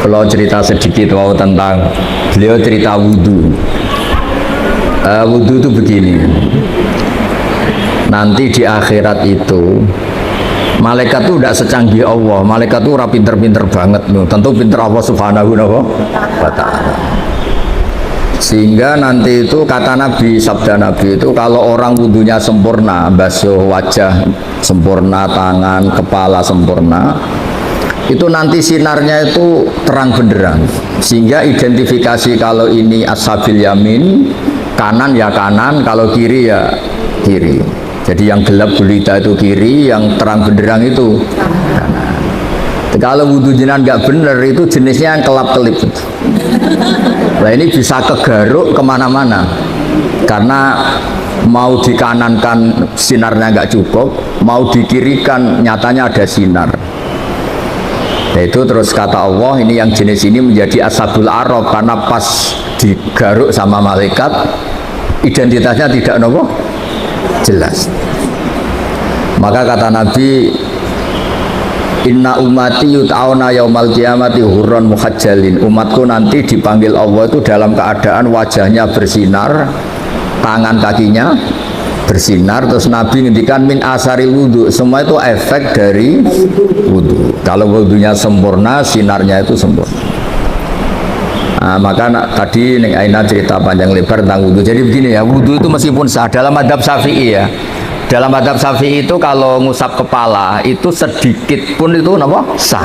Kalau cerita sedikit wow tentang beliau cerita wudhu. Wudhu itu begini. Nanti di akhirat itu malaikat tuh tidak secanggih Allah. Malaikat tuh pinter-pinter banget loh. Tentu pinter Allah Subhanahu wa ta'ala. Sehingga nanti itu kata Nabi, sabda Nabi itu kalau orang wudhunya sempurna, basuh wajah sempurna, tangan, kepala sempurna, itu nanti sinarnya itu terang benderang. Sehingga identifikasi kalau ini ashabil yamin, kanan ya kanan, kalau kiri ya kiri. Jadi yang gelap gulita itu kiri, yang terang benderang itu kanan. Kalau wudhu jenengan nggak bener itu jenisnya yang kelap-kelip. Nah ini bisa kegaruk kemana-mana karena mau dikanankan sinarnya nggak cukup, mau dikirikan nyatanya ada sinar. Nah itu terus kata Allah ini yang jenis ini menjadi ashabul araf karena pas digaruk sama malaikat identitasnya tidak nopo jelas. Maka kata Nabi, inna ummati yut'auna yaumal qiyamati hurran muhajjalin. Umatku nanti dipanggil Allah itu dalam keadaan wajahnya bersinar, tangan kakinya bersinar. Terus Nabi ngendikan min asari wudhu, semua itu efek dari wudhu. Kalau wudhunya sempurna, sinarnya itu sempurna. Nah, maka tadi Neng Aina cerita panjang lebar tentang wudhu. Jadi begini ya, wudhu itu meskipun sah dalam madhab Syafi'i ya. Dalam madhab Syafi'i itu kalau ngusap kepala itu sedikit pun itu apa? Sah.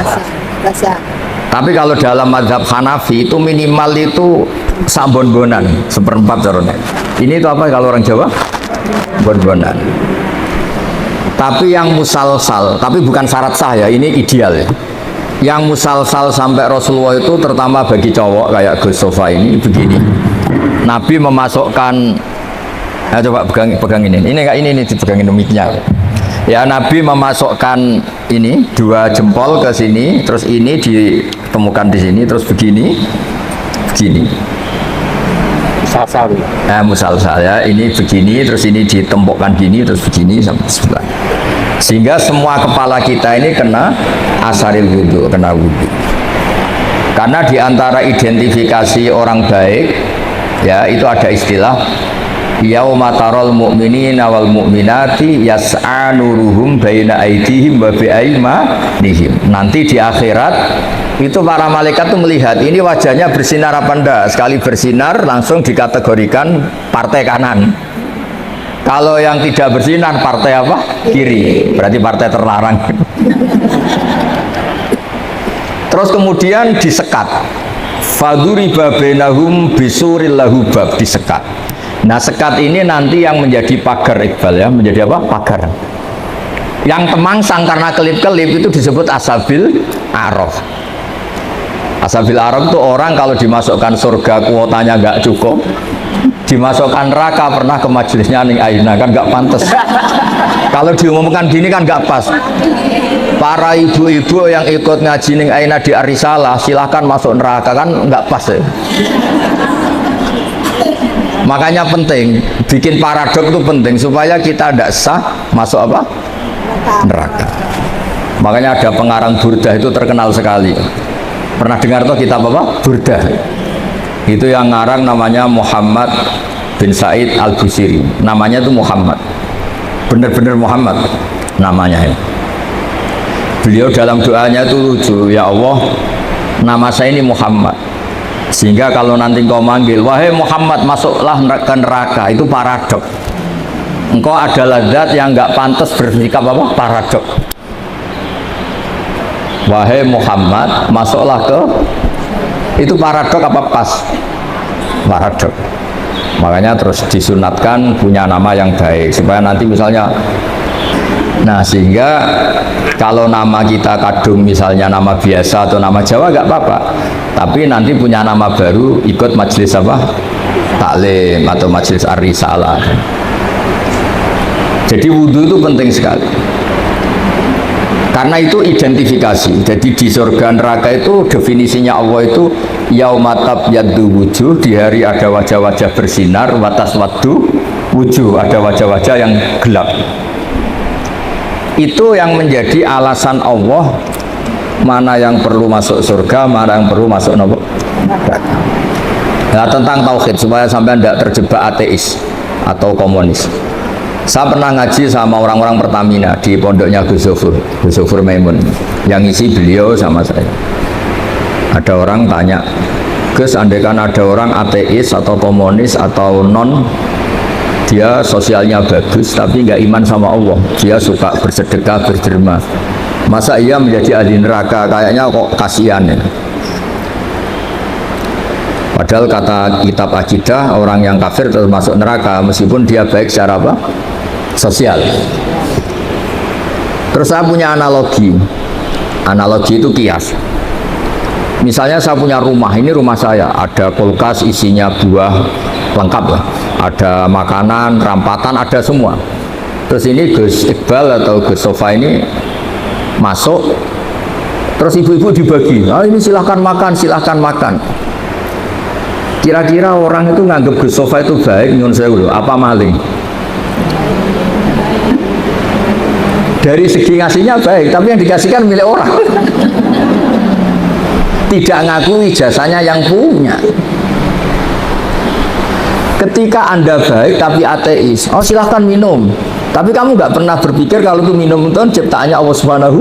Tapi kalau dalam madhab Hanafi itu minimal itu sabon-bonan seperempat caranya. Ini itu apa kalau orang Jawa? Bon-bonan. Tapi yang musalsal, tapi bukan syarat sah ya, ini ideal ya. Yang musalsal sampai Rasulullah itu terutama bagi cowok kayak Gus Sofa ini begini. Nabi memasukkan, nah, coba pegang ini dipegangin mic-nya. Ya Nabi memasukkan ini dua jempol ke sini, terus ini ditemukan di sini, terus begini. Musalsal. Musalsal ya, ini begini, terus ini ditempokkan gini, terus begini sampai sebelah. Sehingga semua kepala kita ini kena asaril wudhu, kena wudhu. Karena diantara identifikasi orang baik, ya itu ada istilah yauma taral mu'minina wal mu'minati yas'a nuruhum baina aydihim wa bi'aymanihim. Nanti di akhirat itu para malaikat tuh melihat ini wajahnya bersinar apa enggak. Sekali bersinar langsung dikategorikan partai kanan. Kalau yang tidak bersinar partai apa? Kiri. Berarti partai terlarang. Terus kemudian disekat. Faduriba bainahum bisuril lahu bab, disekat. Nah sekat ini nanti yang menjadi pagar Iqbal ya, menjadi apa? Pagar. Yang temangsang karena kelip-kelip itu disebut ashabil araf. Ashabil araf itu orang kalau dimasukkan surga kuotanya nggak cukup, dimasukkan neraka pernah ke majelisnya Ning Aina kan nggak pantas. Kalau diumumkan gini kan nggak pas. Para ibu-ibu yang ikut ngaji Ning Aina di Arisalah silahkan masuk neraka kan nggak pas ya. Makanya penting bikin paradok itu penting supaya kita tidak sah masuk apa? Neraka. Makanya ada pengarang burdah itu terkenal sekali. Pernah dengar tuh kitab apa? Burdah. Itu yang ngarang namanya Muhammad bin Said Al-Busiri. Namanya itu Muhammad. Bener-bener Muhammad namanya ya. Beliau dalam doanya itu lucu, ya Allah, nama saya ini Muhammad. Sehingga kalau nanti engkau manggil, wahai Muhammad masuklah ke neraka, itu paradok. Engkau adalah zat yang nggak pantas bersikap apa? Paradok. Wahai Muhammad masuklah ke, itu paradok apa pas? Paradok. Makanya terus disunatkan punya nama yang baik supaya nanti misalnya, nah sehingga kalau nama kita kadung misalnya nama biasa atau nama Jawa nggak apa-apa, tapi nanti punya nama baru ikut majelis apa? Taklim atau majelis ar-risalah. Jadi wudhu itu penting sekali. Karena itu identifikasi. Jadi di surga neraka itu definisinya Allah itu yaumatab yaddu wujuh, di hari ada wajah-wajah bersinar, watas waddu wujuh, ada wajah-wajah yang gelap. Itu yang menjadi alasan Allah mana yang perlu masuk surga, mana yang perlu masuk neraka. Nah, tentang tauhid supaya sampai tidak terjebak ateis atau komunis. Saya pernah ngaji sama orang-orang Pertamina di pondoknya Gus Zofur Maimun, yang isi beliau sama saya. Ada orang tanya, Gus, andaikan ada orang ateis atau komunis atau non, dia sosialnya bagus tapi nggak iman sama Allah, dia suka bersedekah, berderma, masa ia menjadi ahli neraka? Kayaknya kok kasihan ya. Padahal kata kitab akidah, orang yang kafir terus masuk neraka meskipun dia baik secara apa? Sosial. Terus saya punya analogi itu kias. Misalnya saya punya rumah, ini rumah saya, ada kulkas isinya buah lengkap lah, ada makanan, rampatan, ada semua. Terus ini Gus Iqbal atau Gus Sofa ini masuk, terus ibu-ibu dibagi, ini silahkan makan, silahkan makan. Kira-kira orang itu nganggap Gus Sofa itu baik, nyun sewu, apa maling? Dari segi ngasihnya baik, tapi yang dikasihkan milik orang. Tidak ngakui jasanya yang punya. Ketika Anda baik tapi ateis, oh silahkan minum, tapi kamu nggak pernah berpikir kalau itu minum itu ciptaannya Allah Subhanahu.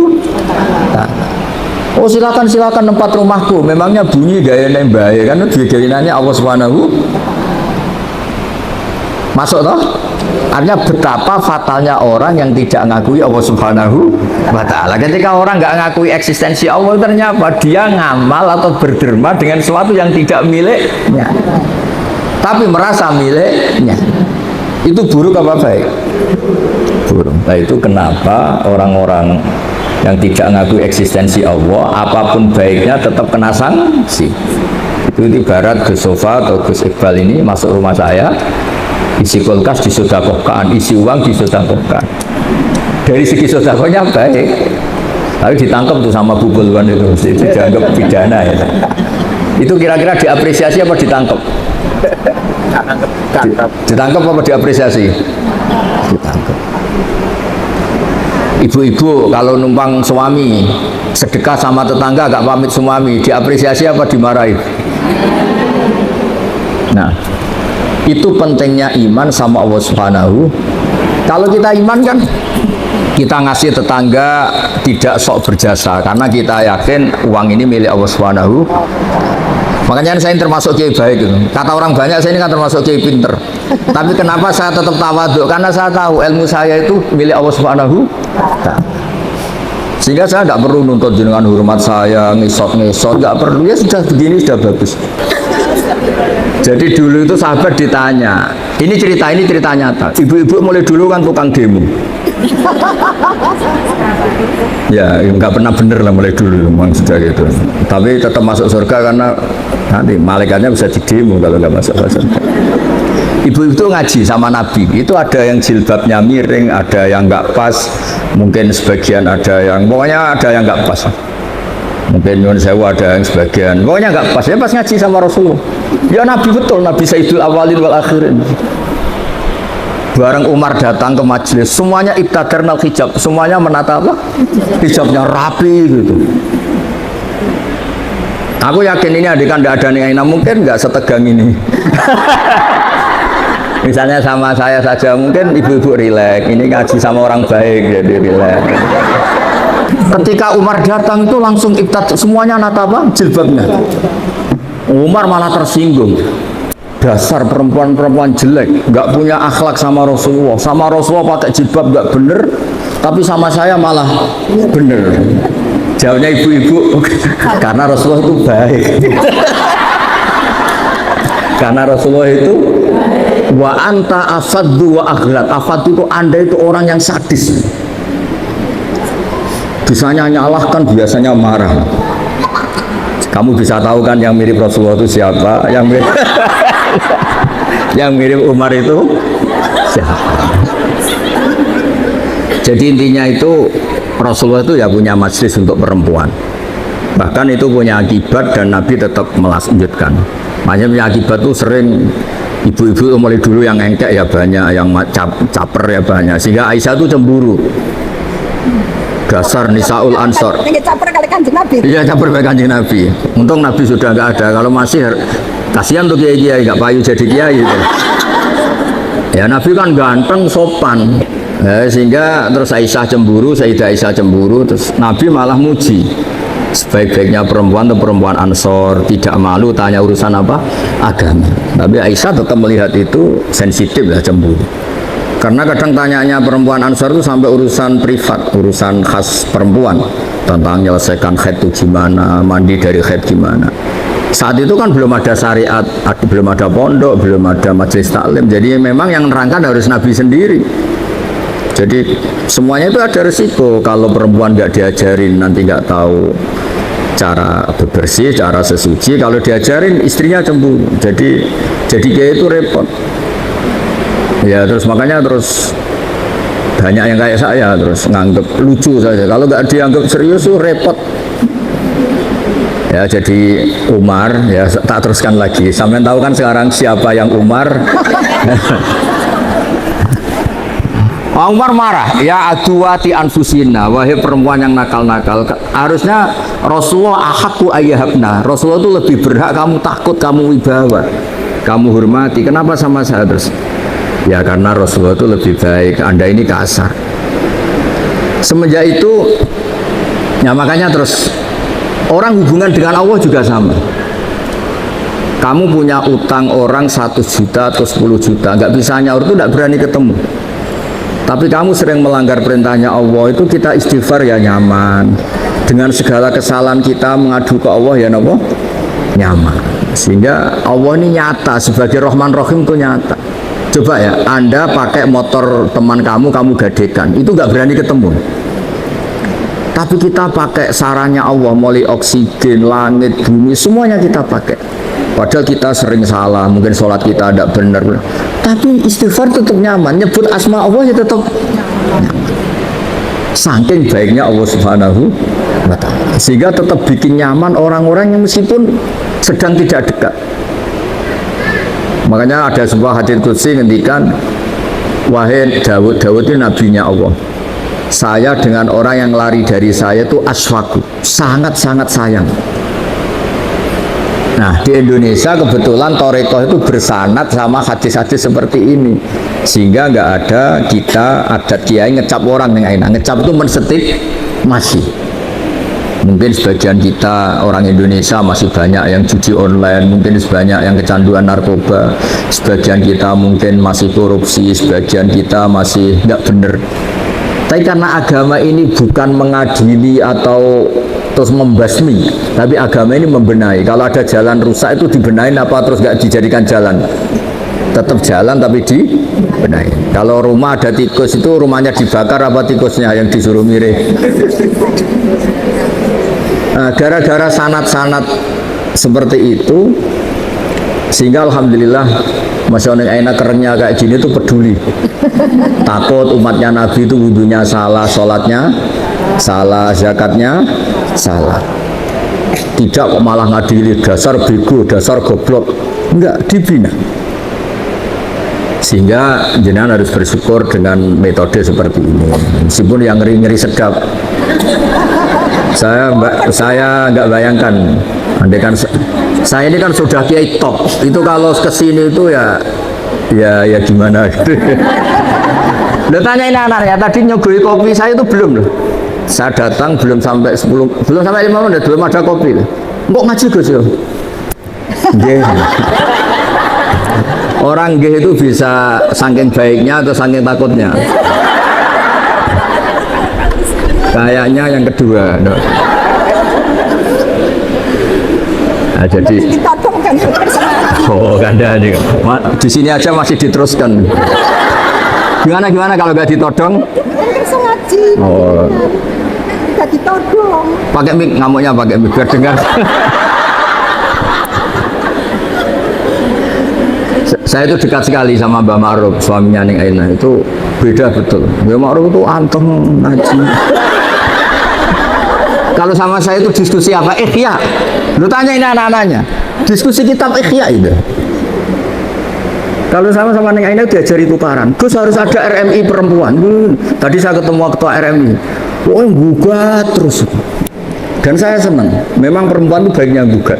Oh silakan tempat rumahku, memangnya bunyi gayanya yang baik, kan gayanya Allah Subhanahu. Masuk toh? Artinya betapa fatalnya orang yang tidak ngakui Allah Subhanahu wa ta'ala. Ketika orang nggak ngakui eksistensi Allah, ternyata apa? Dia ngamal atau berderma dengan sesuatu yang tidak miliknya, tapi merasa miliknya. Itu buruk apa baik? Buruk. Nah itu kenapa orang-orang yang tidak ngakui eksistensi Allah, apapun baiknya tetap kena sanksi. Itu ibarat Gus Sofa atau Gus Iqbal ini masuk rumah saya, isi kulkas disedekahkan, isi uang disedekahkan. Dari segi sedekahnya baik, tapi ditangkap tuh sama Bu Bulwan itu dianggap pidana ya. Itu kira-kira diapresiasi apa ditangkap? Ditangkap apa diapresiasi? Ditangkap. Ibu-ibu kalau numpang suami sedekah sama tetangga gak pamit suami, diapresiasi apa dimarahi? Nah, itu pentingnya iman sama Allah Subhanahu. Kalau kita iman kan kita ngasih tetangga tidak sok berjasa karena kita yakin uang ini milik Allah Subhanahu. Makanya saya termasuk kiai baik gitu. Kata orang banyak saya ini kan termasuk kiai pinter. Tapi kenapa saya tetap tawaduk? Karena saya tahu ilmu saya itu milik Allah Subhanahu. Sehingga saya nggak perlu nuntut jenengan hormat saya, ngisot, nggak perlu. Ya sudah begini sudah bagus. Jadi dulu itu sahabat ditanya, ini cerita nyata. Ibu-ibu mulai dulu kan tukang demo. Ya nggak pernah bener lah mulai dulu, memang sudah gitu. Tapi tetap masuk surga karena nanti malaikatnya bisa didemo kalau nggak masuk surga. Ibu itu ngaji sama Nabi, itu ada yang jilbabnya miring, ada yang nggak pas, mungkin sebagian ada yang, pokoknya ada yang nggak pas. Mungkin nyun sewu ada yang sebagian, pokoknya nggak pas. Ya pas ngaji sama Rasulullah. Ya Nabi betul, Nabi Sayyidul Awalin wal Akhirin. Bareng Umar datang ke majelis, semuanya ibtadarnal hijab, semuanya menata apa? Hijabnya rapi gitu. Aku yakin ini adikan tidak ada nih, mungkin nggak setegang ini. Misalnya sama saya saja, mungkin ibu-ibu rileks, ini ngaji sama orang baik jadi rileks. Ketika Umar datang itu langsung ibtad, semuanya nata apa? Jilbabnya. Umar malah tersinggung. Dasar perempuan-perempuan jelek, nggak punya akhlak sama Rasulullah. Sama Rasulullah pakai jilbab nggak bener, tapi sama saya malah bener. Jawabnya ibu-ibu, karena Rasulullah itu baik. Karena Rasulullah itu wa anta afaddu wa aghlad. Afaddu itu Anda itu orang yang sadis. Bisanya nyalahkan, biasanya marah. Kamu bisa tahu kan yang mirip Rasulullah itu siapa? Yang mirip Umar itu siapa? Jadi intinya itu Rasulullah itu ya punya majlis untuk perempuan. Bahkan itu punya akibat dan Nabi tetap melanjutkan. Makanya punya akibat tuh sering ibu-ibu mulai dulu yang engkek ya banyak, yang caper ya banyak. Sehingga Aisyah tuh cemburu. Dasar Nisaul Ansor. kali Kanjeng Nabi. Iya, campur baik Kanjeng Nabi. Untung Nabi sudah nggak ada. Kalau masih kasihan tuh kiai-kiai nggak payu jadi kiai gitu. Ya Nabi kan ganteng, sopan. Sehingga terus Aisyah cemburu, Sayyidah Aisyah cemburu, terus Nabi malah muji. Sebaik-baiknya perempuan atau perempuan Ansor, tidak malu tanya urusan apa? Agama. Tapi Aisyah tetap melihat itu sensitif lah, cemburu. Karena kadang tanyanya perempuan Ansor itu sampai urusan privat, urusan khas perempuan, tentang menyelesaikan haid itu gimana, mandi dari haid gimana. Saat itu kan belum ada syariat, belum ada pondok, belum ada majelis taklim. Jadi memang yang nerangkan harus Nabi sendiri. Jadi semuanya itu ada resiko. Kalau perempuan nggak diajarin nanti nggak tahu cara bebersih, cara sesuci. Kalau diajarin istrinya cemburu. Jadi kayak itu repot. Ya terus makanya terus banyak yang kayak saya terus nganggep lucu saja. Kalau nggak dianggap serius tuh repot. Ya jadi Umar ya tak teruskan lagi. Sampai tahu kan sekarang siapa yang Umar? Umar marah, ya aduwati anfusina, wahai perempuan yang nakal-nakal. Harusnya Rasulullah ahakku ayyahabna. Rasulullah itu lebih berhak kamu takut, kamu wibawa, kamu hormati. Kenapa sama saya terus? Ya karena Rasulullah itu lebih baik, Anda ini kasar. Semenjak itu, ya makanya terus orang hubungan dengan Allah juga sama. Kamu punya utang orang 1 juta atau 10 juta, nggak bisa nyaur itu nggak berani ketemu. Tapi kamu sering melanggar perintahnya Allah, itu kita istighfar ya nyaman. Dengan segala kesalahan kita mengadu ke Allah ya nyaman. Sehingga Allah ini nyata, sebagai Rahman Rahim itu nyata. Coba ya, Anda pakai motor teman kamu gadekan, itu nggak berani ketemu. Tapi kita pakai sarannya Allah, mulai oksigen, langit, bumi, semuanya kita pakai. Padahal kita sering salah, mungkin sholat kita tidak benar. Tapi istighfar tetap nyaman, nyebut asma Allah ya tetap nyaman. Saking baiknya Allah Subhanahu wa Ta'ala. Sehingga tetap bikin nyaman orang-orang yang meskipun sedang tidak dekat. Makanya ada sebuah hadits qudsi ngendikan, wahai Daud ini nabinya Allah. Saya dengan orang yang lari dari saya itu aswaku, sangat-sangat sayang. Nah di Indonesia kebetulan Torekoh itu bersanad sama hadis-hadis seperti ini, sehingga nggak ada kita adat kiai ngecap orang yang enak. Ngecap itu mensetip masih. Mungkin sebagian kita orang Indonesia masih banyak yang judi online, mungkin sebanyak yang kecanduan narkoba, sebagian kita mungkin masih korupsi, sebagian kita masih nggak bener. Tapi karena agama ini bukan mengadili atau terus membasmi, tapi agama ini membenahi. Kalau ada jalan rusak itu dibenahin apa terus nggak dijadikan jalan? Tetap jalan tapi dibenahi. Kalau rumah ada tikus itu rumahnya dibakar apa tikusnya yang disuruh mirip? Nah, gara-gara sanat-sanat seperti itu, sehingga alhamdulillah masyarakat enak kerennya kayak gini tuh peduli. Takut umatnya Nabi itu wudunya salah, sholatnya salah, zakatnya salah. Tidak kok malah ngadili dasar bego, dasar goblok. Enggak, dibina. Sehingga jenengan harus bersyukur dengan metode seperti ini. Meskipun yang ngeri-ngeri sedap. Saya nggak bayangkan, andai kan saya ini kan sudah kiai top, itu kalau kesini itu ya gimana gitu. Lo tanyain anak-anaknya, tadi nyogoi kopi saya itu belum loh. Saya datang belum sampai 5 menit belum ada kopi. Kok ngaji Gus yo? Nggih. Orang nggih itu bisa saking baiknya atau saking takutnya. Kayaknya yang kedua. No. Nah, jadi ganda nih. Di sini aja masih diteruskan. Gimana kalau nggak ditodong? Oh. Nggak ditodong. Pakai mic, ngamuknya pakai mic biar dengar. Saya itu dekat sekali sama Mbak Ma'ruf, suaminya Ning Aina. Itu beda betul. Mbak Ma'ruf itu anteng ngaji. Kalau sama saya itu diskusi apa? Ikhya. Lu tanya ini anak-anaknya. Diskusi kitab Ikhya itu. Kalau sama Ning Aina diajari tukaran. Gus harus ada RMI perempuan. Tadi saya ketemu ketua RMI. Oh gugat terus. Dan saya senang, memang perempuan itu baiknya gugat.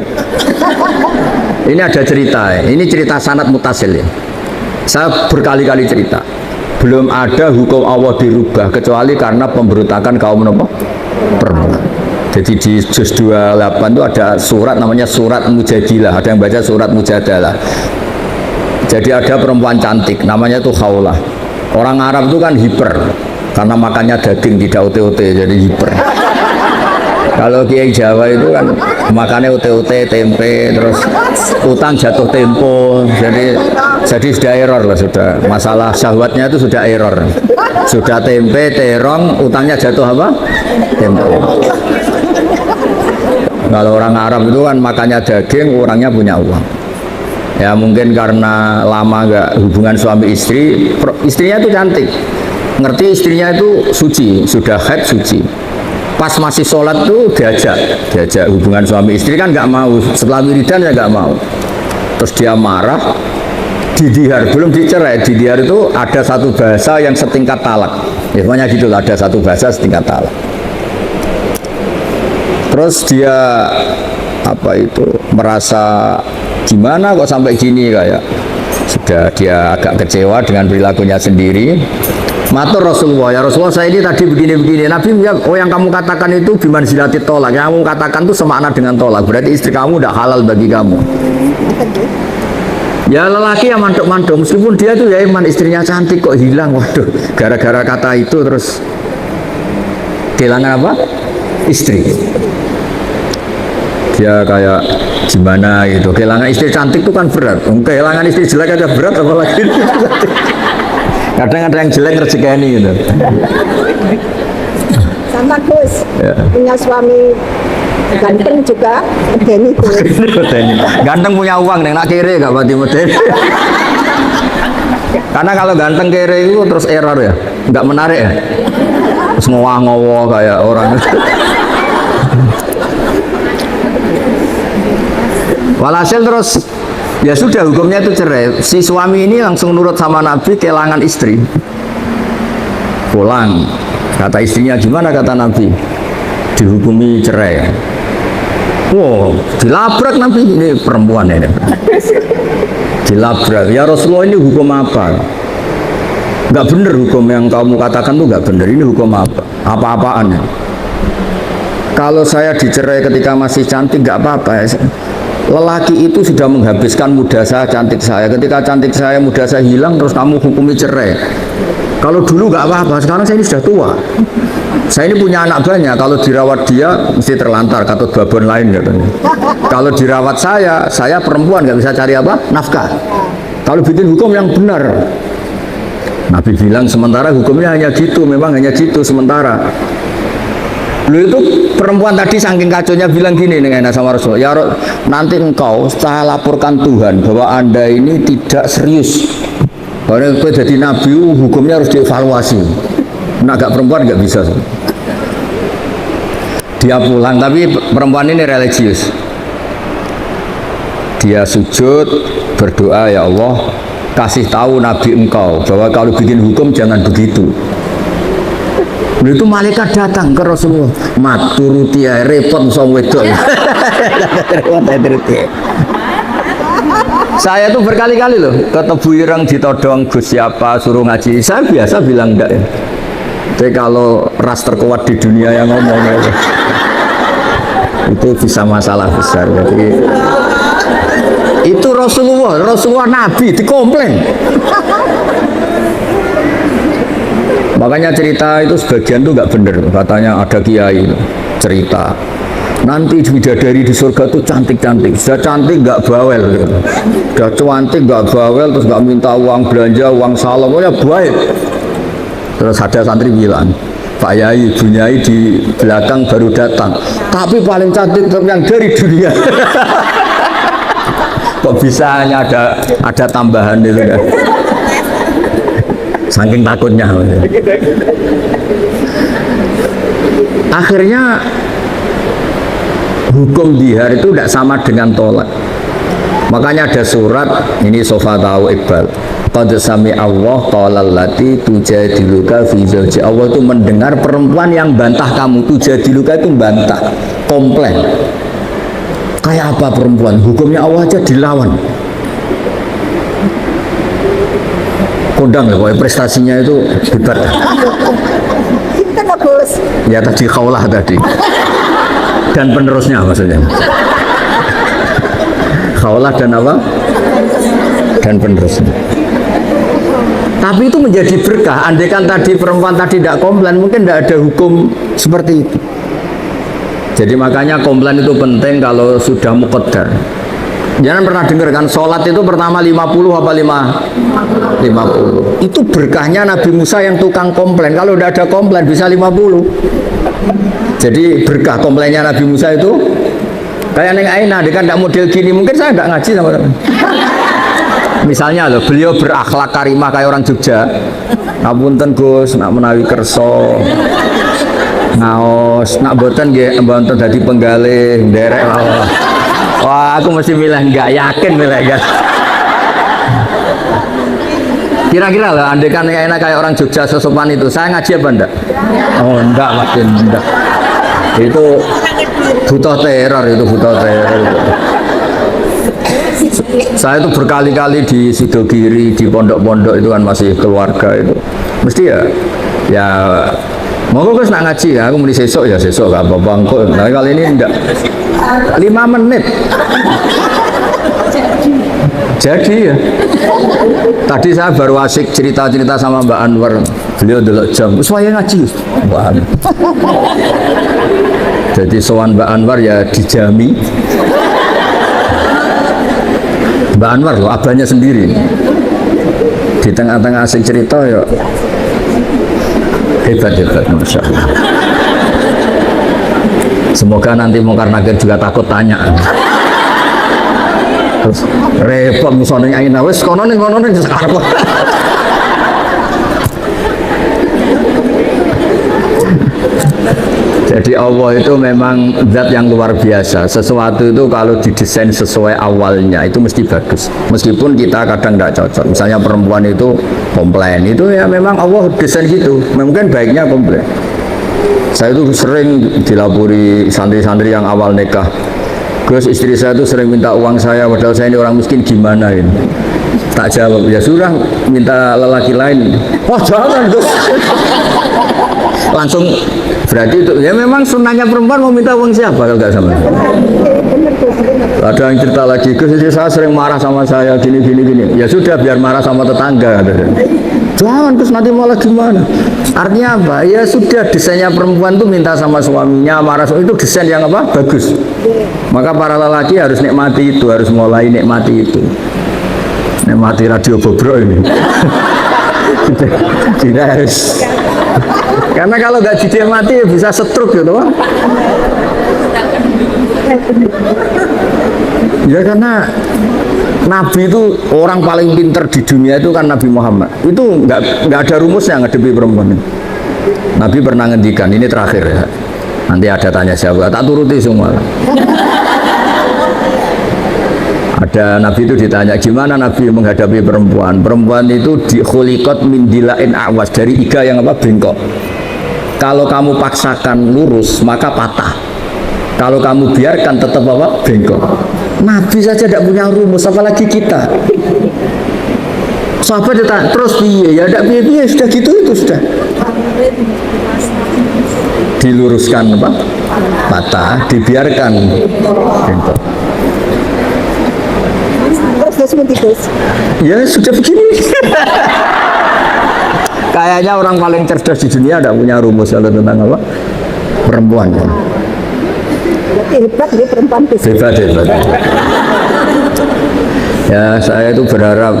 Ini ada cerita, ini cerita sanad mutasil ya. Saya berkali-kali cerita, belum ada hukum Allah dirubah kecuali karena pemberontakan kaum perempuan. Jadi di juz 28 itu ada surat namanya surat Mujadilah, ada yang baca surat Mujadalah. Jadi ada perempuan cantik, namanya itu Khawlah. Orang Arab itu kan hiper, karena makannya daging tidak ote-ote, jadi hiper. Kalau Kiai Jawa itu kan makannya ote-ote, tempe, terus utang jatuh tempo, jadi sudah error lah, sudah masalah syahwatnya itu sudah error, sudah tempe, terong, utangnya jatuh apa? Tempo. Kalau orang Arab itu kan makannya daging, orangnya punya uang. Ya mungkin karena lama nggak hubungan suami istri, istrinya itu cantik, ngerti istrinya itu suci, sudah haid suci. Pas masih sholat tuh diajak hubungan suami istri kan nggak mau, setelah wiridan ya nggak mau. Terus dia marah, didihar, belum dicerai. Didihar itu ada satu bahasa yang setingkat talak, ya pokoknya gitu lah, ada satu bahasa setingkat talak. Terus dia apa itu merasa gimana kok sampai gini, kayak sudah dia agak kecewa dengan perilakunya sendiri. Matur Rasulullah, ya Rasulullah saya ini tadi begini-begini. Nabi bilang, oh yang kamu katakan itu biman zilati tolak, yang kamu katakan itu semakna dengan tolak, berarti istri kamu tidak halal bagi kamu. Ya lelaki yang mandok-mandok, meskipun dia tuh ya iman, istrinya cantik kok hilang, waduh, gara-gara kata itu terus kehilangan apa? Istri. Dia kayak gimana gitu, kehilangan istri cantik itu kan berat, kehilangan istri jelek aja berat, apalagi kadang ada yang jelek rezekani gitu. Sama Gus, Ya. punya suami ganteng juga, medeni Gus. Ganteng punya uang, nak kere gak berarti medeni. Karena kalau ganteng kere itu terus error ya, nggak menarik ya. Terus ngowah-ngowah kayak orang. Walhasil terus ya sudah, hukumnya itu cerai. Si suami ini langsung nurut sama Nabi, kehilangan istri, pulang. Kata istrinya gimana, kata Nabi, dihukumi cerai. Wow, dilabrak Nabi, ini perempuan ini. Dilabrak, ya Rasulullah ini hukum apa? Nggak bener hukum yang kamu katakan tuh nggak bener. Ini hukum apa? Apa-apaan ya? Kalau saya dicerai ketika masih cantik nggak apa-apa ya. Lelaki itu sudah menghabiskan muda saya, cantik saya. Ketika cantik saya, muda saya hilang, terus kamu hukumi cerai. Kalau dulu nggak apa-apa, sekarang saya ini sudah tua. Saya ini punya anak banyak. Kalau dirawat dia, mesti terlantar, katut babon lain katanya. Kalau dirawat saya perempuan nggak bisa cari apa? Nafkah. Kalau bikin hukum yang benar, Nabi bilang sementara hukumnya hanya gitu, memang hanya gitu sementara. Lu itu perempuan tadi saking kacaunya bilang gini dengan sama Rasul, ya nanti engkau saya laporkan Tuhan bahwa anda ini tidak serius. Karena gue jadi nabi, hukumnya harus dievaluasi. Nah, agak perempuan nggak bisa. Dia pulang, tapi perempuan ini religius. Dia sujud berdoa, ya Allah kasih tahu nabi engkau bahwa kalau bikin hukum jangan begitu. Itu malaikat datang ke Rasulullah, maturuti ya repot song wedok. Saya tuh berkali-kali loh ketemu ireng ditodong Gus siapa suruh ngaji. Saya biasa bilang enggak ya. Tapi kalau ras terkuat di dunia yang ngomong itu bisa masalah besar. Jadi itu Rasulullah Nabi dikomplain. Makanya cerita itu sebagian tuh nggak bener. Katanya ada kiai cerita nanti bidadari di surga tuh cantik-cantik, sudah cantik nggak bawel gitu. Sudah cantik nggak bawel, terus nggak minta uang belanja, uang salam, pokoknya baik. Terus ada santri bilang, Pak Yai, Bu Nyai di belakang baru datang, tapi paling cantik yang dari dunia. Kok bisa hanya ada tambahan itu kan? Saking takutnya. Akhirnya hukum dihar itu tidak sama dengan tolak. Makanya ada surat ini Sofa tahu Iqbal. Qad sami Allah qala allati tujadiluka fi zawji. Allah itu mendengar perempuan yang bantah kamu, tujadiluka itu bantah. komplain. Kayak apa perempuan? Hukumnya Allah aja dilawan. Kondang ya, pokoknya prestasinya itu hebat. Kita bagus. Ya tadi Khawlah tadi. Dan penerusnya maksudnya. Khawlah dan apa? Dan penerusnya. Tapi itu menjadi berkah. Andaikan tadi perempuan tadi tidak komplain, mungkin tidak ada hukum seperti itu. Jadi makanya komplain itu penting kalau sudah muqaddar. Jangan pernah dengar kan sholat itu pertama 50 apa 50. Itu berkahnya Nabi Musa yang tukang komplain. Kalau tidak ada komplain bisa 50. Jadi berkah komplainnya Nabi Musa itu kayak Neng Aina, dia kan tidak model gini, mungkin saya tidak ngaji sama teman. Misalnya loh, beliau berakhlak karimah kayak orang Jogja. Ngapunten Gus, nak menawi kerso, ngaos, nak boten nggih mboten dadi penggalih, nderek. Wah, aku mesti milih enggak, yakin milih enggak. Kira-kira lah, andai kan enak kayak orang Jogja sesopan itu, saya ngaji apa enggak? Oh enggak, makin enggak. Itu butuh teror, itu butuh teror. Saya itu berkali-kali di Sidogiri, di pondok-pondok itu kan masih keluarga itu. Mesti ya mau Gus nak ngaji ya, aku mesti sesok ya sesok gak apa-apa engko. Nah kali ini enggak. 5 menit. Jadi ya. Tadi saya baru asik cerita-cerita sama Mbak Anwar. Beliau delok jam, "Saya ngaji." Wah. Jadi sowan Mbak Anwar ya dijami. Mbak Anwar loh, abahnya sendiri. Di tengah-tengah asik cerita ya hebat-hebat, Masya Allah. Semoga nanti Mungkar Nakir juga takut tanya. Terus repot misalnya Aina, wes kono ning sekarang. Jadi Allah itu memang zat yang luar biasa. Sesuatu itu kalau didesain sesuai awalnya itu mesti bagus. Meskipun kita kadang tidak cocok. Misalnya perempuan itu komplain, itu ya memang Allah desain gitu. Mungkin baiknya komplain. Saya itu sering dilapori santri-santri yang awal nikah. Gus, istri saya itu sering minta uang saya, padahal saya ini orang miskin, gimana ini? Tak jawab, ya sudah minta lelaki lain. Oh jangan Gus. Langsung berarti itu ya memang sunnahnya perempuan mau minta uang siapa kalau nggak sama. Ada yang cerita lagi, Gus istri saya sering marah sama saya gini. Ya sudah biar marah sama tetangga. Jangan Gus nanti malah gimana? Artinya apa? Ya sudah desainnya perempuan tuh minta sama suaminya marah itu desain yang apa? Bagus. Maka para lelaki harus nikmati itu, harus mulai nikmati itu. Nikmati radio bobrok ini. Tidak harus. Karena kalau nggak dinikmati ya bisa stroke gitu, Pak. Ya karena Nabi itu orang paling pinter di dunia itu kan Nabi Muhammad. Itu nggak ada rumusnya ngadepi perempuan. Nabi pernah ngendikan, ini terakhir ya. Nanti ada tanya jawab, tak turuti semua. Ada Nabi itu ditanya, gimana Nabi menghadapi perempuan? Perempuan itu khuliqat min dilain awas, dari iga yang apa? Bengkok. Kalau kamu paksakan lurus, maka patah. Kalau kamu biarkan tetap apa? Bengkok. Nabi saja tidak punya rumus, apalagi kita. Sahabat ditanya, terus piye? Ya tidak piye, sudah gitu itu sudah. Diluruskan apa? Patah, dibiarkan bengkok. Ya sudah begini. Kayaknya orang paling cerdas di dunia tidak punya rumus kalau tentang apa? Perempuan. Hebat ya perempuan itu. Hebat. Ya saya itu berharap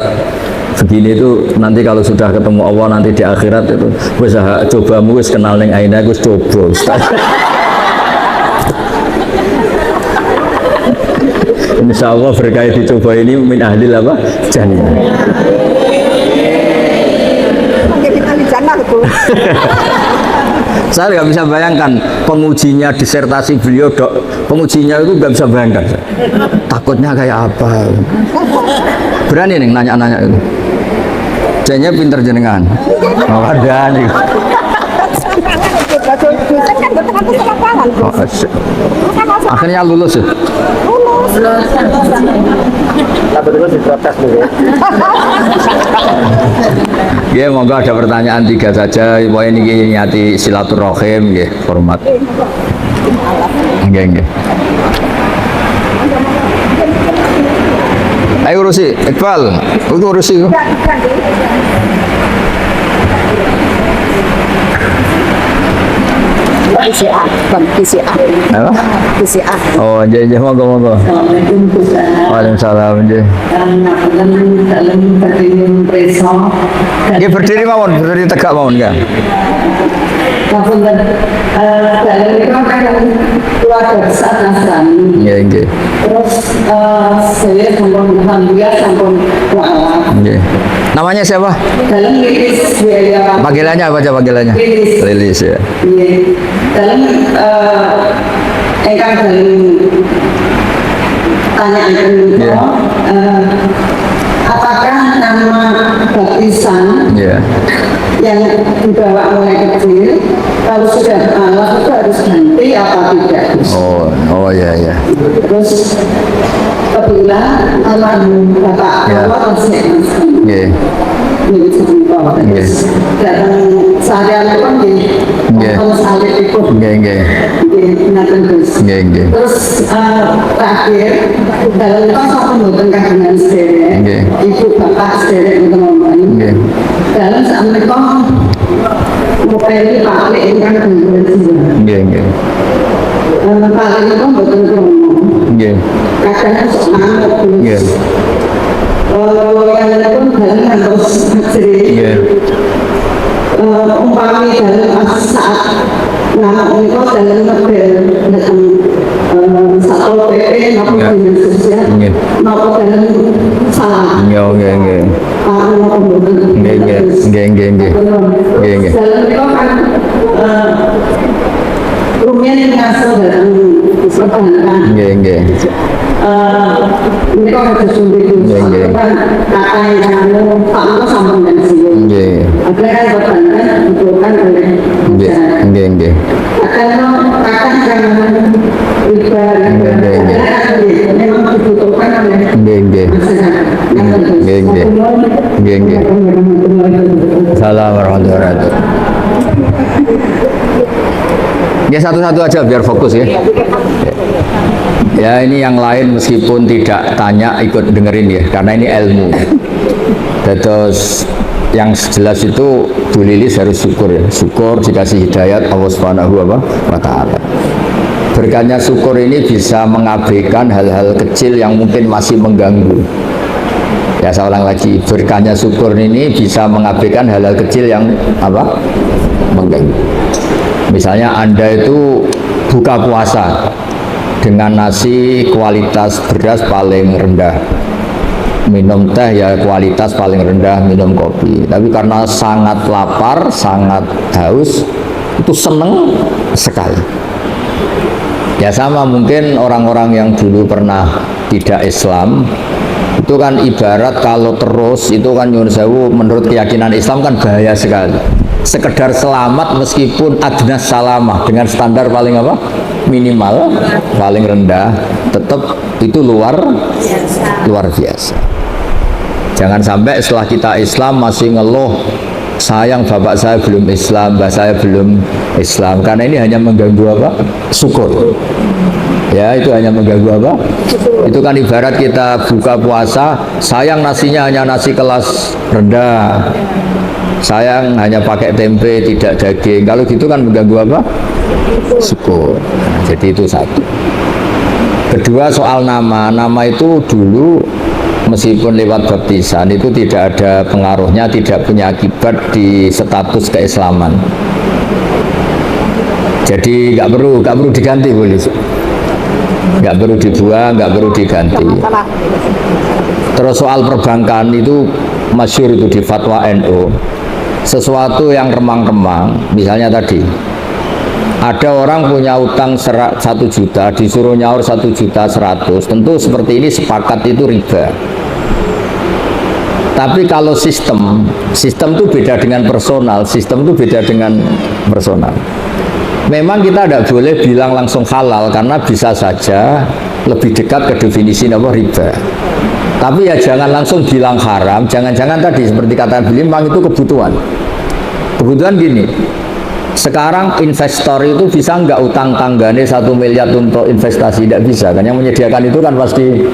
begini itu nanti kalau sudah ketemu Allah nanti di akhirat itu wis cobamu wis kenal ning Aina wis coba. Insya Allah berkait dicoba ini min ahli apa? Jannah. Saya nggak bisa bayangkan pengujinya disertasi beliau pengujinya itu nggak bisa bayangkan. Takutnya kayak apa? Berani nih nanya-nanya itu. Jadinya pinter jenengan. Oh ada nih. Oh, akhirnya lulus ya? Tapi dulu diprotes dulu. Ya, monggo ada pertanyaan 3 saja. Pokoknya ini nyati silaturahim, ya, hormat. Nggih. Ayo urusi, Iqbal, itu urusi. PCR, Bang, PCR. Apa? PCR. Oh, jadi monggo. Waalaikumsalam. Ya berdiri mawon, berdiri tegak mawon kan. keluarga besar Nasrani. Nggih. Terus saya sampun alhamdulillah sampun wa'ala. Nggih. Namanya siapa? Dalam lilis biaya Panggilannya apa aja panggilannya? Lilis. Lilis ya. Dalam engkang dalam tanyaan itu apakah nama baptisan yang dibawa mulai kecil kalau sudah malam itu harus ganti apa tidak? Oh ya. Terus kebetulan almarhum bapak Allah masih Nggih. terus datang seharian itu kan di salib itu Nggih. terus terakhir dalam itu satu mboten kagungan sederek ibu bapak sederek teman-teman dalam saat mereka mulai pakai ingkang gangguan jiwa Nggih. paling itu mboten ngomong Nggih. kadang semangat Nggih. yang pun dalam harus jadi umpami dalam saat nama itu dalam model dalam satu PP maupun dinas sosial maupun dalam salah Nggih. Nggih. dalam itu kan lumayan ngasih dalam perbankan Nggih. mereka harus sumber kan kata yang kamu kamu sambung dan sini ada kan perbankan dibutuhkan oleh Nggih. akan kata yang riba memang dibutuhkan oleh Nggih. Salam warahmatullahi wabarakatuh. Ya satu-satu aja biar fokus ya. Ya ini yang lain meskipun tidak tanya ikut dengerin ya karena ini ilmu. Terus yang jelas itu Bu Lilis harus syukur ya. Syukur dikasih hidayat Allah Subhanahu wa taala. Berkahnya syukur ini bisa mengabaikan hal-hal kecil yang mungkin masih mengganggu. Ya saya ulang lagi, berkahnya syukur ini bisa mengabaikan hal-hal kecil yang mengganggu. Misalnya Anda itu buka puasa dengan nasi kualitas beras paling rendah, minum teh ya kualitas paling rendah, minum kopi. Tapi karena sangat lapar, sangat haus, itu seneng sekali. Ya sama mungkin orang-orang yang dulu pernah tidak Islam, itu kan ibarat kalau terus itu kan nyuwun sewu menurut keyakinan Islam kan bahaya sekali. Sekedar selamat meskipun adnas salamah dengan standar paling minimal paling rendah tetap itu luar biasa. Jangan sampai setelah kita Islam masih ngeluh sayang bapak saya belum Islam, mbak saya belum Islam, karena ini hanya mengganggu syukur. Ya itu hanya mengganggu itu kan ibarat kita buka puasa sayang nasinya hanya nasi kelas rendah, sayang hanya pakai tempe tidak daging, kalau gitu kan mengganggu syukur. Nah, jadi itu satu. Kedua soal nama itu dulu meskipun lewat baptisan itu tidak ada pengaruhnya, tidak punya akibat di status keislaman. Jadi nggak perlu diganti, boleh. Nggak perlu dibuang, nggak perlu diganti. Terus soal perbankan itu masyhur itu di fatwa NU. Sesuatu yang remang-remang, misalnya tadi ada orang punya utang 1 juta, disuruh nyaur 1.100.000, tentu seperti ini sepakat itu riba. Tapi kalau sistem itu beda dengan personal, sistem itu beda dengan personal. Memang kita tidak boleh bilang langsung halal karena bisa saja lebih dekat ke definisi apa riba. Tapi ya jangan langsung bilang haram, jangan-jangan tadi seperti kata beliau memang itu kebutuhan. Kebutuhan gini, sekarang investor itu bisa nggak utang tanggane 1 miliar untuk investasi? Tidak bisa kan, yang menyediakan itu kan pasti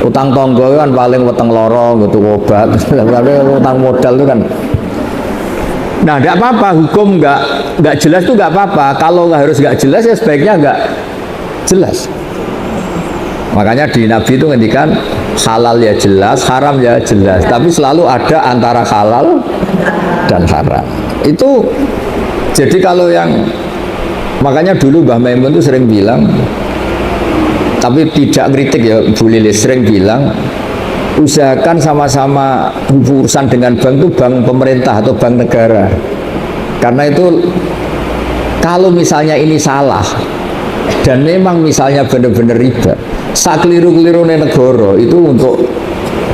utang tonggo kan paling weteng lorong gitu obat, utang modal itu kan. Nah, tidak apa-apa, hukum nggak jelas itu nggak apa-apa. Kalau harus nggak jelas ya sebaiknya nggak jelas. Makanya di Nabi itu ngendikan halal ya jelas, haram ya jelas. Tapi selalu ada antara halal dan haram. Itu jadi kalau yang makanya dulu Mbah Maimun itu sering bilang, tapi tidak kritik ya Bu Lilis, sering bilang usahakan sama-sama urusan dengan bank itu bank pemerintah atau bank negara. Karena itu kalau misalnya ini salah dan memang misalnya benar-benar riba, sak keliru-keliru negara itu untuk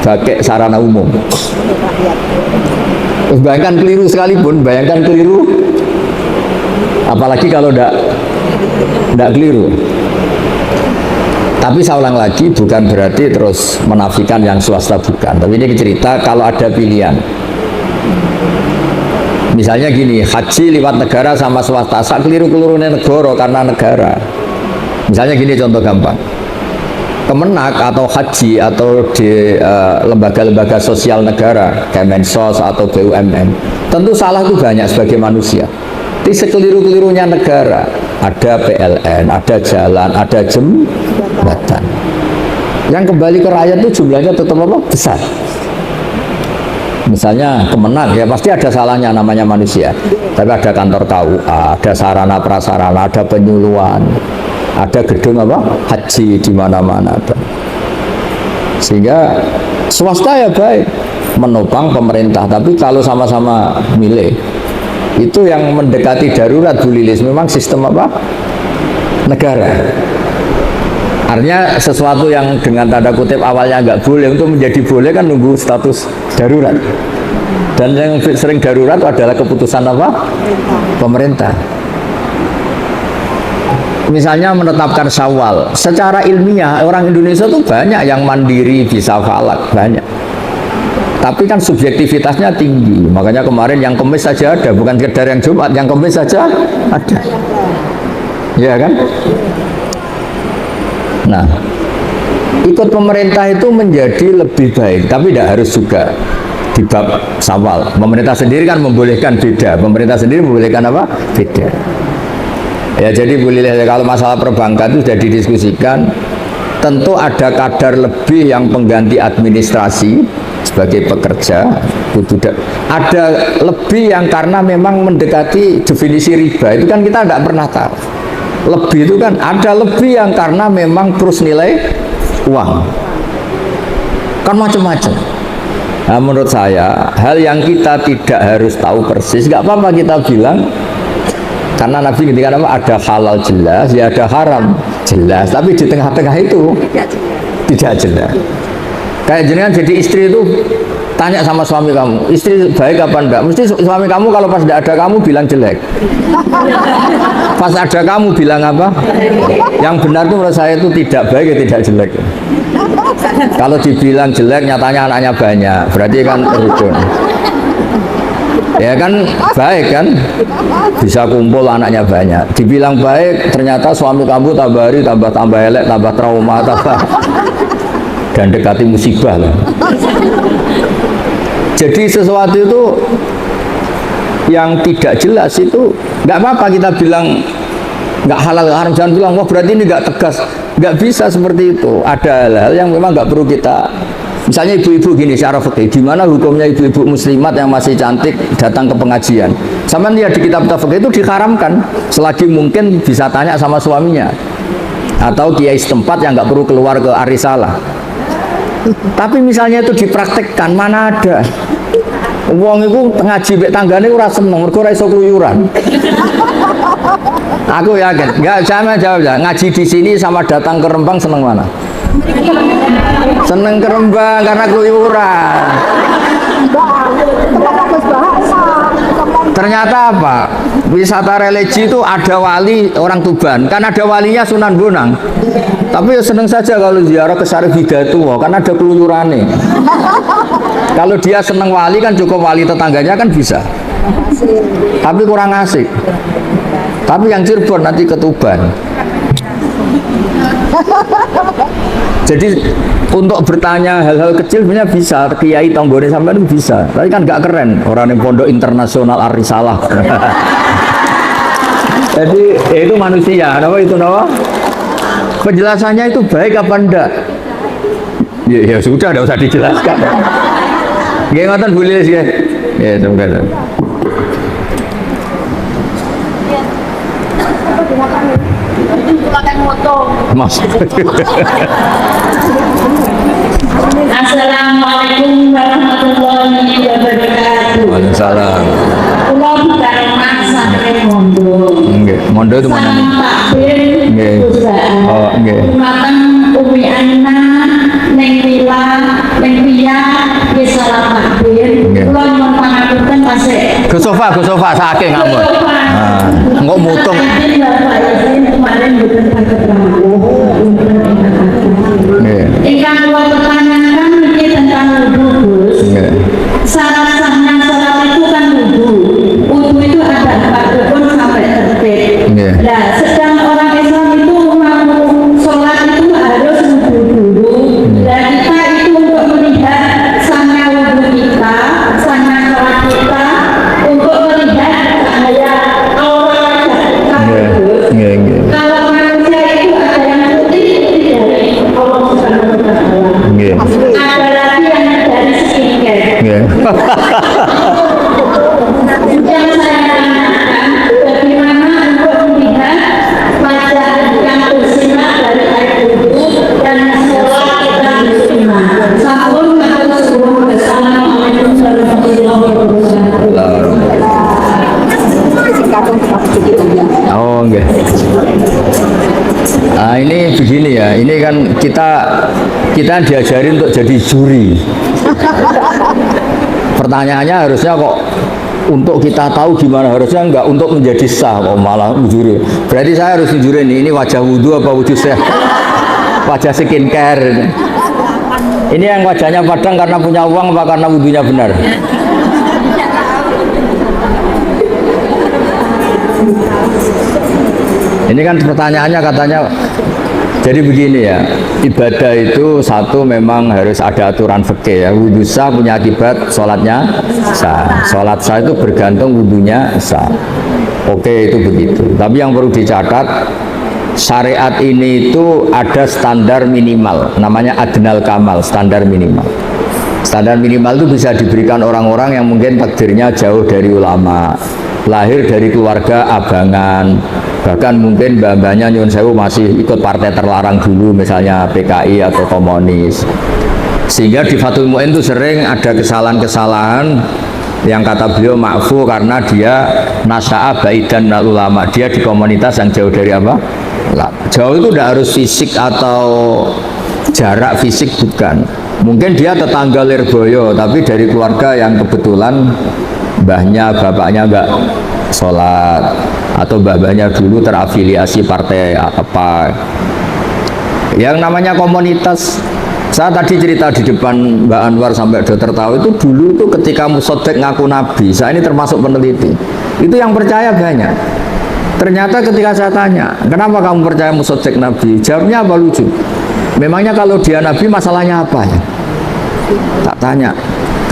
pakai sarana umum. Bayangkan keliru sekalipun, bayangkan keliru, apalagi kalau tidak keliru. Tapi saya ulang lagi, bukan berarti terus menafikan yang swasta, bukan. Tapi ini cerita kalau ada pilihan. Misalnya gini, haji lewat negara sama swasta, sak keliru-keliru negara karena negara. Misalnya gini contoh gampang. Kemenak atau haji atau di lembaga-lembaga sosial negara, Kemensos atau BUMN, tentu salah itu banyak sebagai manusia. Di sekeliru-kelirunya negara, ada PLN, ada jalan, ada jembatan. Yang kembali ke rakyat itu jumlahnya tetap apa? Besar. Misalnya Kemenak ya pasti ada salahnya, namanya manusia. Tapi ada kantor KUA, ada sarana prasarana, ada penyuluhan, ada gedung apa? Haji di mana-mana ada. Sehingga swasta ya baik menopang pemerintah, tapi kalau sama-sama milik itu yang mendekati darurat Bu Lilis memang sistem apa? Negara. Artinya sesuatu yang dengan tanda kutip awalnya nggak boleh untuk menjadi boleh kan nunggu status darurat. Dan yang sering darurat adalah keputusan apa? Pemerintah. Misalnya menetapkan Syawal, secara ilmiah orang Indonesia tuh banyak yang mandiri bisa falak, banyak. Tapi kan subjektivitasnya tinggi, makanya kemarin yang Kemis saja ada, bukan sekedar yang Jumat, yang Kemis saja ada, ya kan? Nah, ikut pemerintah itu menjadi lebih baik, tapi tidak harus juga di bab Syawal. Pemerintah sendiri kan membolehkan beda, pemerintah sendiri membolehkan apa? Beda. Ya jadi boleh kalau masalah perbankan itu sudah didiskusikan, tentu ada kadar lebih yang pengganti administrasi sebagai pekerja, ada lebih yang karena memang mendekati definisi riba itu kan kita tidak pernah tahu. Lebih itu kan ada lebih yang karena memang terus nilai uang, kan macam-macam. Nah, menurut saya hal yang kita tidak harus tahu persis, nggak apa-apa kita bilang. Karena Nabi ketika ada halal jelas, ya ada haram jelas, tapi di tengah-tengah itu tidak jelas. Kayak jenengan jadi istri itu tanya sama suami kamu, istri baik apa enggak? Mesti suami kamu kalau pas tidak ada kamu bilang jelek. Pas ada kamu bilang apa? Yang benar itu menurut saya itu tidak baik, ya tidak jelek. Kalau dibilang jelek, nyatanya anaknya banyak, berarti kan rukun. Ya kan baik kan, bisa kumpul anaknya banyak. Dibilang baik, ternyata suami kamu tambah hari tambah elek, tambah trauma, tambah dan dekati musibah lah. Jadi sesuatu itu yang tidak jelas itu nggak apa-apa kita bilang nggak halal haram, jangan bilang wah berarti ini nggak tegas, nggak bisa seperti itu. Ada hal-hal yang memang nggak perlu kita. Misalnya ibu-ibu gini secara fikih, gimana hukumnya ibu-ibu muslimat yang masih cantik datang ke pengajian? Sama dia di kitab fikih itu diharamkan selagi mungkin bisa tanya sama suaminya atau kiai setempat yang nggak perlu keluar ke arisalah. Tapi misalnya itu dipraktekkan, mana ada wong itu ngaji mek tanggane ora seneng mergo ora iso keluyuran. Aku yakin, enggak sama jawab ya. Ngaji di sini sama datang ke Rembang seneng mana? Seneng ke Rembang karena keluyuran. Ternyata apa? Wisata religi itu ada wali orang Tuban, kan ada walinya Sunan Bonang. Tapi ya seneng saja kalau ziarah ke Syarif Hidayatullah, kan ada keluyurannya. Kalau dia seneng wali kan cukup wali tetangganya kan bisa. Tapi kurang asik. Tapi yang Cirebon nanti ke Tuban. Jadi untuk bertanya hal-hal kecil sebenarnya bisa, kiai tonggone sampai itu bisa. Tapi kan nggak keren orang yang pondok internasional Ar-Risalah. Jadi itu manusia, apa itu nama? Penjelasannya itu baik apa enggak? Ya sudah, enggak usah dijelaskan. Nggih ngoten Bu Lilis ya. Ya, semoga. Mas. Assalamualaikum warahmatullahi wabarakatuh. Waalaikumsalam. Kula bicara sampai Mondo. Nggih, Mondo itu mana? Takbir. Nggih. Oh, nggih. Jumatan Umi Aina ning Villa ning Via nggih salam takbir. Nggih. Kula nyuwun pangapunten pasik. Ke sofa saking ngambon. Ah, engko mutung. Bapak izin kemarin bukan sakit Nggih. Ingkang kula pertanyakan ini tentang wudu, Gus. Nggih. Syarat sahnya sholat itu kan wudu. Wudu itu ada 4 rukun sampai tertib. Nggih. Nah, sedang orang Islam itu mau sholat itu harus wudu dulu. Dan kita itu untuk melihat sahnya wudu kita, sahnya sholat kita, untuk melihat cahaya aura kita. Nggih, nggih. Kalau manusia itu ada yang putih dari Allah Subhanahu wa Ta'ala. Nggih. Ada lagi yang dari skincare. Nggih. Yang saya tanyakan, bagaimana untuk melihat wajah yang bersinar dari air wudhu dan sholat kita bersinar. Sampun matur suwun. Assalamualaikum warahmatullahi wabarakatuh. Oh, nggih. Nah, ini begini ya. Ini kan kita diajarin untuk jadi juri. Pertanyaannya harusnya kok untuk kita tahu gimana, harusnya enggak untuk menjadi sah kok malah juri. Berarti saya harus jurin ini wajah wudhu apa wudhu sah? Wajah skincare. Ini yang wajahnya padang karena punya uang apa karena wudhunya benar? Ini kan pertanyaannya katanya. Jadi begini ya, ibadah itu satu memang harus ada aturan fikih ya. Wudhu sah punya akibat sholatnya sah. Sholat sah itu bergantung wudhunya sah. Oke, itu begitu. Tapi yang perlu dicatat, syariat ini itu ada standar minimal, namanya adnal kamal, standar minimal. Standar minimal itu bisa diberikan orang-orang yang mungkin takdirnya jauh dari ulama, lahir dari keluarga abangan, bahkan mungkin mbak-mbaknya nyun sewu masih ikut partai terlarang dulu, misalnya PKI atau komunis. Sehingga di Fathul Mu'in itu sering ada kesalahan-kesalahan yang kata beliau ma'fu karena dia nasya'a baidan minal ulama, dia di komunitas yang jauh dari apa? Jauh itu tidak harus fisik atau jarak fisik, bukan. Mungkin dia tetangga Lirboyo, tapi dari keluarga yang kebetulan mbahnya, bapaknya enggak sholat, atau mbah-mbahnya dulu terafiliasi partai apa. Yang namanya komunitas, saya tadi cerita di depan Mbak Anwar sampai dokter tahu, itu dulu itu ketika Musoddek ngaku nabi, saya ini termasuk peneliti, itu yang percaya banyak. Ternyata ketika saya tanya, kenapa kamu percaya Musoddek nabi? Jawabnya apa lucu? Memangnya kalau dia nabi masalahnya apa ya? Tak tanya,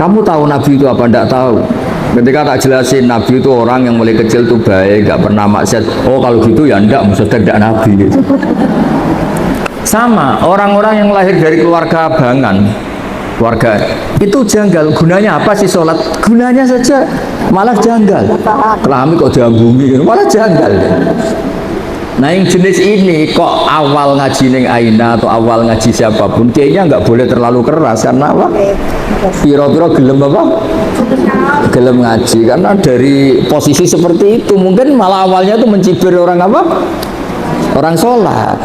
kamu tahu nabi itu apa? Tidak tahu. Ketika tak jelasin, nabi itu orang yang mulai kecil tuh baik, gak pernah maksiat. Oh kalau gitu ya enggak, Musoddek tidak nabi gitu. Sama, orang-orang yang lahir dari keluarga abangan, keluarga itu janggal. Gunanya apa sih sholat? Gunanya saja malah janggal. Kelami kok diambungi, malah janggal. Nah yang jenis ini kok awal ngaji neng Aina atau awal ngaji siapapun kayaknya nggak boleh terlalu keras, karena apa? Piro-piro gelem apa? Gelem ngaji, karena dari posisi seperti itu mungkin malah awalnya tuh mencibir orang apa? Orang sholat.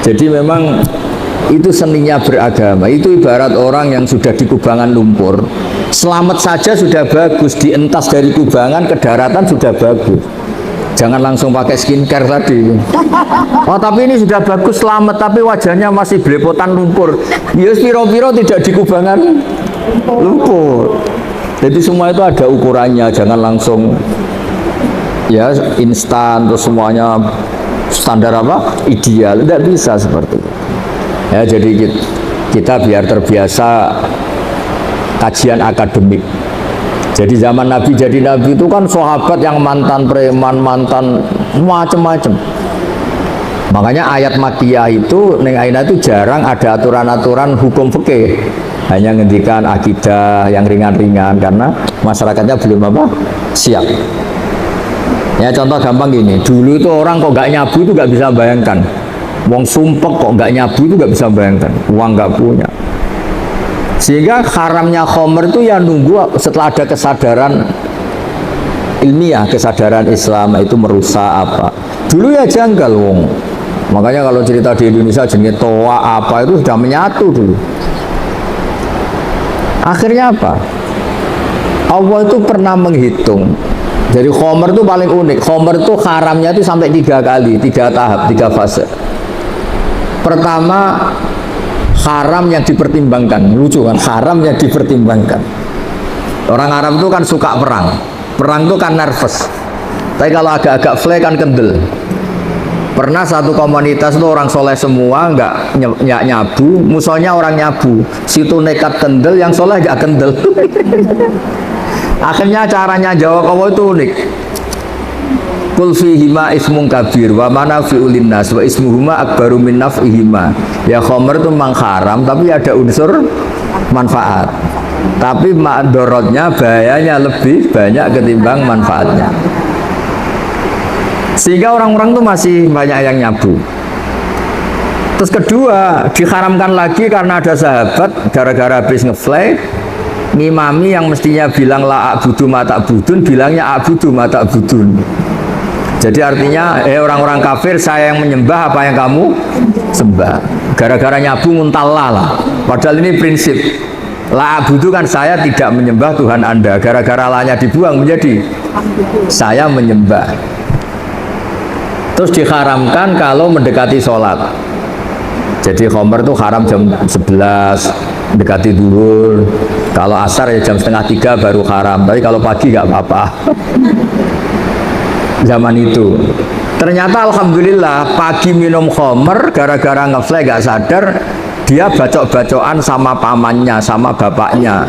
Jadi memang itu seninya beragama. Itu ibarat orang yang sudah di kubangan lumpur, Selamat saja sudah bagus, dientas dari kubangan ke daratan sudah bagus. Jangan langsung pakai skincare tadi. Oh tapi ini sudah bagus selamat, tapi wajahnya masih belepotan lumpur. Ya piro-piro tidak di kubangan lumpur. Jadi semua itu ada ukurannya, jangan langsung ya instan terus semuanya standar apa ideal, tidak bisa seperti itu. Ya jadi kita biar terbiasa kajian akademik. Jadi zaman Nabi jadi Nabi itu kan sahabat yang mantan preman, mantan macam-macam. Makanya ayat Makkiyah itu neng Aina itu jarang ada aturan-aturan hukum fikih. Hanya ngendikan akidah yang ringan-ringan karena masyarakatnya belum apa siap. Ya contoh gampang gini, dulu itu orang kok nggak nyabu itu nggak bisa bayangkan. Wong sumpek kok nggak nyabu itu nggak bisa bayangkan. Uang nggak punya. Sehingga haramnya khomer itu ya nunggu setelah ada kesadaran ilmiah, kesadaran Islam itu merusak apa. Dulu ya janggal wong. Makanya kalau cerita di Indonesia jenis toa apa itu sudah menyatu dulu. Akhirnya apa? Allah itu pernah menghitung. Jadi khomer itu paling unik. Khomer itu haramnya itu sampai 3 kali, 3 tahap, 3 fase. Pertama haram yang dipertimbangkan, lucu kan, haram yang dipertimbangkan. Orang Arab itu kan suka perang itu kan nervous, tapi kalau agak-agak fly kan kendel. Pernah satu komunitas itu orang soleh semua, nggak nyabu, musuhnya orang nyabu, situ nekat kendel, yang soleh nggak kendel. Akhirnya caranya jawab Allah itu unik. Kul fihima ismun kabir wa manafi'ul linnas wa ismuhuma akbaru min naf'ihima. Ya khomer itu memang haram tapi ada unsur manfaat. Tapi madorotnya, bahayanya lebih banyak ketimbang manfaatnya. Sehingga orang-orang itu masih banyak yang nyabu. Terus kedua, diharamkan lagi karena ada sahabat gara-gara habis ngefly ngimami yang mestinya bilang la a'budu ma ta'budun, bilangnya a'budu ma ta'budun. Jadi artinya orang-orang kafir saya yang menyembah apa yang kamu sembah. Gara-gara nyabu muntalla lah. Padahal ini prinsip. La abudu kan saya tidak menyembah Tuhan Anda. Gara-gara lanya dibuang menjadi saya menyembah. Terus diharamkan kalau mendekati sholat. Jadi khomer itu haram jam 11 mendekati duhur. Kalau asar ya jam 2:30 baru haram. Tapi kalau pagi nggak apa-apa. Zaman itu ternyata alhamdulillah pagi minum khomer gara-gara ngefly gak sadar dia bacok-bacokan sama pamannya sama bapaknya.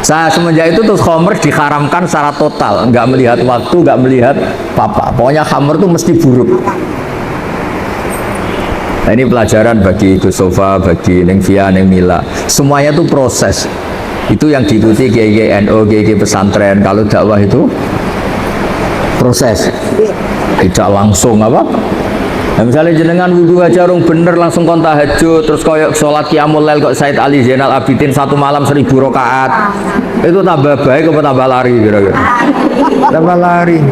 Semenjak itu terus khomer diharamkan secara total, nggak melihat waktu, nggak melihat apa. Pokoknya khomer itu mesti buruk. Nah, ini pelajaran bagi Gus Sofa, bagi Neng Via, Neng Mila, semuanya itu proses. Itu yang diikuti GG NU, GG pesantren. Kalau dakwah itu proses, tidak langsung apa. Nah, misalnya jenengan wudhu aja rung bener langsung kon tahajud, terus koyok sholat qiyamul lail kok Said Ali Zainal Abidin 1 malam 1000 rakaat, itu tambah baik apa tambah lari kira-kira? Tambah lari.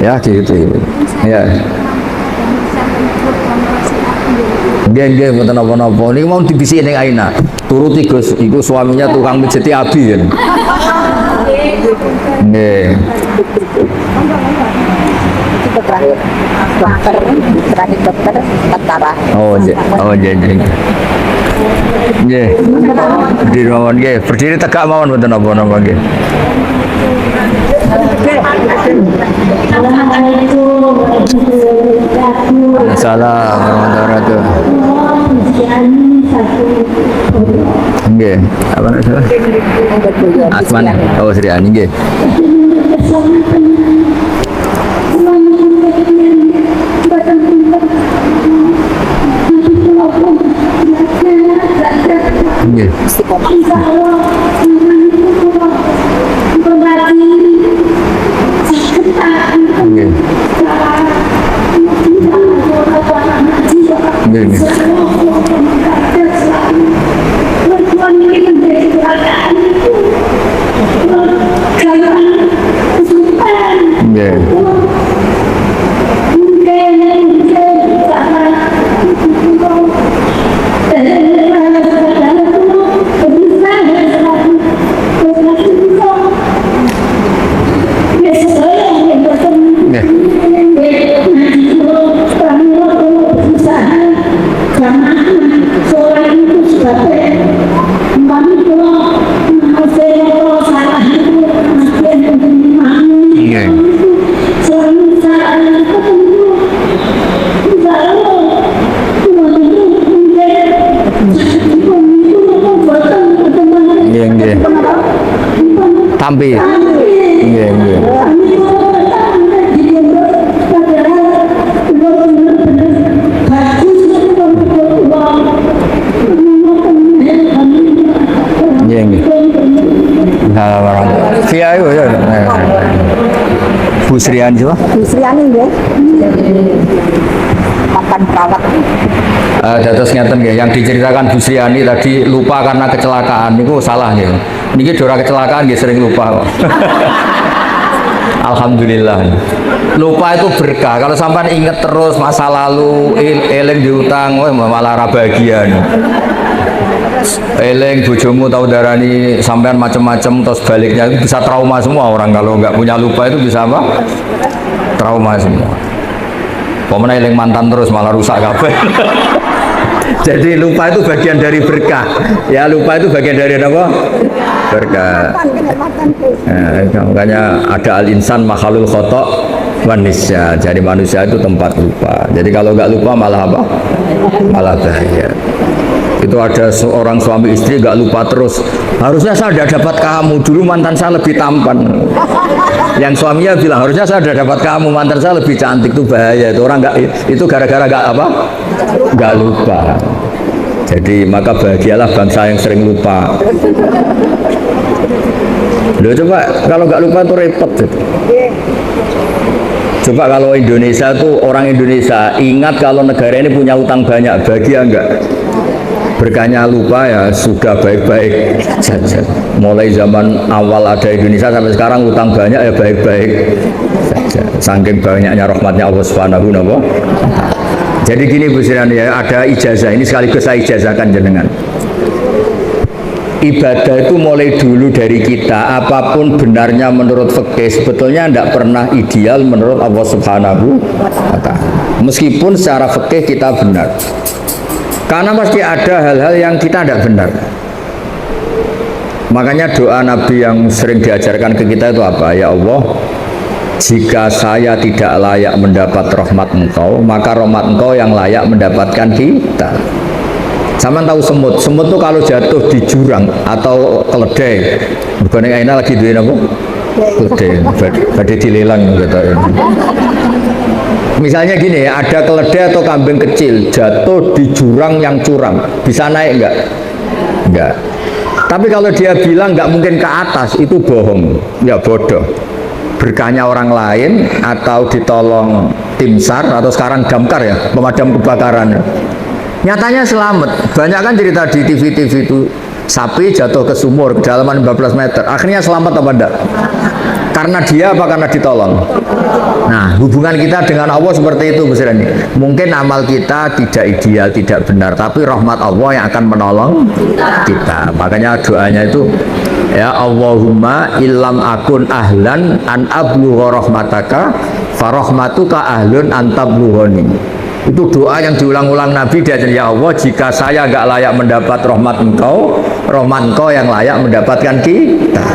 Ya gitu. Ya. Geng-geng mboten napa-napa. Niki mau dibisiki ning Aina. Turuti Gus, iku suaminya tukang mijeti abi kan. Nggih. Itu terakhir dokter tentara. Oh, nggih. Nggih. Berdiri mawon nggih. Berdiri tegak mawon mboten napa-napa nggih. Assalamualaikum warahmatullahi wabarakatuh. Nggih, apa nama? Asman. Oh, Sri Ani nggih. Nggih. Nggih. Nggih. Nggih, nggih. Tampi. Nggih, nggih. Nggih, nggih. Via itu ya. Bu Srian juga. Bu Sriani ya. Makan perawat. Dados ngeten nggih, yang diceritakan Bu Sriani tadi lupa karena kecelakaan niku salah nggih. Niki dora kecelakaan nggih sering lupa kok. Alhamdulillah. Lupa itu berkah. Kalau sampai inget terus masa lalu, eling diutang, wah malah ra bahagia. Eling bojomu tahu darani sampean macam-macam terus baliknya itu bisa trauma semua orang kalau nggak punya lupa itu bisa apa? Trauma semua. Pokoknya eling mantan terus malah rusak kabeh. Jadi lupa itu bagian dari berkah. Ya lupa itu bagian dari apa? Berkah. Makanya ada al-insan makhlul khotok manusia. Jadi manusia itu tempat lupa. Jadi kalau nggak lupa malah apa? Malah bahaya. Itu ada seorang suami istri nggak lupa terus. Harusnya saya sudah dapat kamu, dulu mantan saya lebih tampan. Yang suaminya bilang harusnya saya sudah dapat kamu, mantan saya lebih cantik. Itu bahaya. Itu orang nggak, itu gara-gara nggak apa? Nggak lupa. Jadi maka bahagialah bangsa yang sering lupa. Loh, coba kalau nggak lupa itu repot. Coba kalau Indonesia tuh orang Indonesia ingat kalau negara ini punya utang banyak, bahagia enggak? Berkahnya lupa ya sudah baik-baik saja. Mulai zaman awal ada Indonesia sampai sekarang utang banyak ya baik-baik saja. Saking banyaknya rahmatnya Allah Subhanahu wa ta'ala. Jadi gini Bu Sriani ya, ada ijazah ini sekaligus saya ijazahkan jenengan. Ibadah itu mulai dulu dari kita, apapun benarnya menurut fikih sebetulnya tidak pernah ideal menurut Allah Subhanahu wa ta'ala. Meskipun secara fikih kita benar. Karena pasti ada hal-hal yang kita tidak benar. Makanya doa Nabi yang sering diajarkan ke kita itu apa? Ya Allah, jika saya tidak layak mendapat rahmat Engkau, maka rahmat Engkau yang layak mendapatkan kita. Sama tahu semut, semut tuh kalau jatuh di jurang atau keledai, bukan yang enak lagi duit apa? Keledai, badai dilelang gitu. Misalnya gini, ada keledai atau kambing kecil jatuh di jurang yang curam, bisa naik enggak? Enggak. Tapi kalau dia bilang nggak mungkin ke atas, itu bohong, ya bodoh. Berkahnya orang lain atau ditolong tim SAR atau sekarang damkar ya, pemadam kebakaran. Nyatanya selamat. Banyak kan cerita di TV-TV itu sapi jatuh ke sumur kedalaman 15 meter. Akhirnya selamat apa enggak? Karena dia apa karena ditolong? Nah, hubungan kita dengan Allah seperti itu Bu Sriani. Mungkin amal kita tidak ideal, tidak benar, tapi rahmat Allah yang akan menolong kita. Makanya doanya itu ya Allahumma illam akun ahlan an ablugha rahmataka farahmatuka ahlun an tablughani. Itu doa yang diulang-ulang Nabi dia ya Allah, jika saya nggak layak mendapat rahmat Engkau yang layak mendapatkan kita.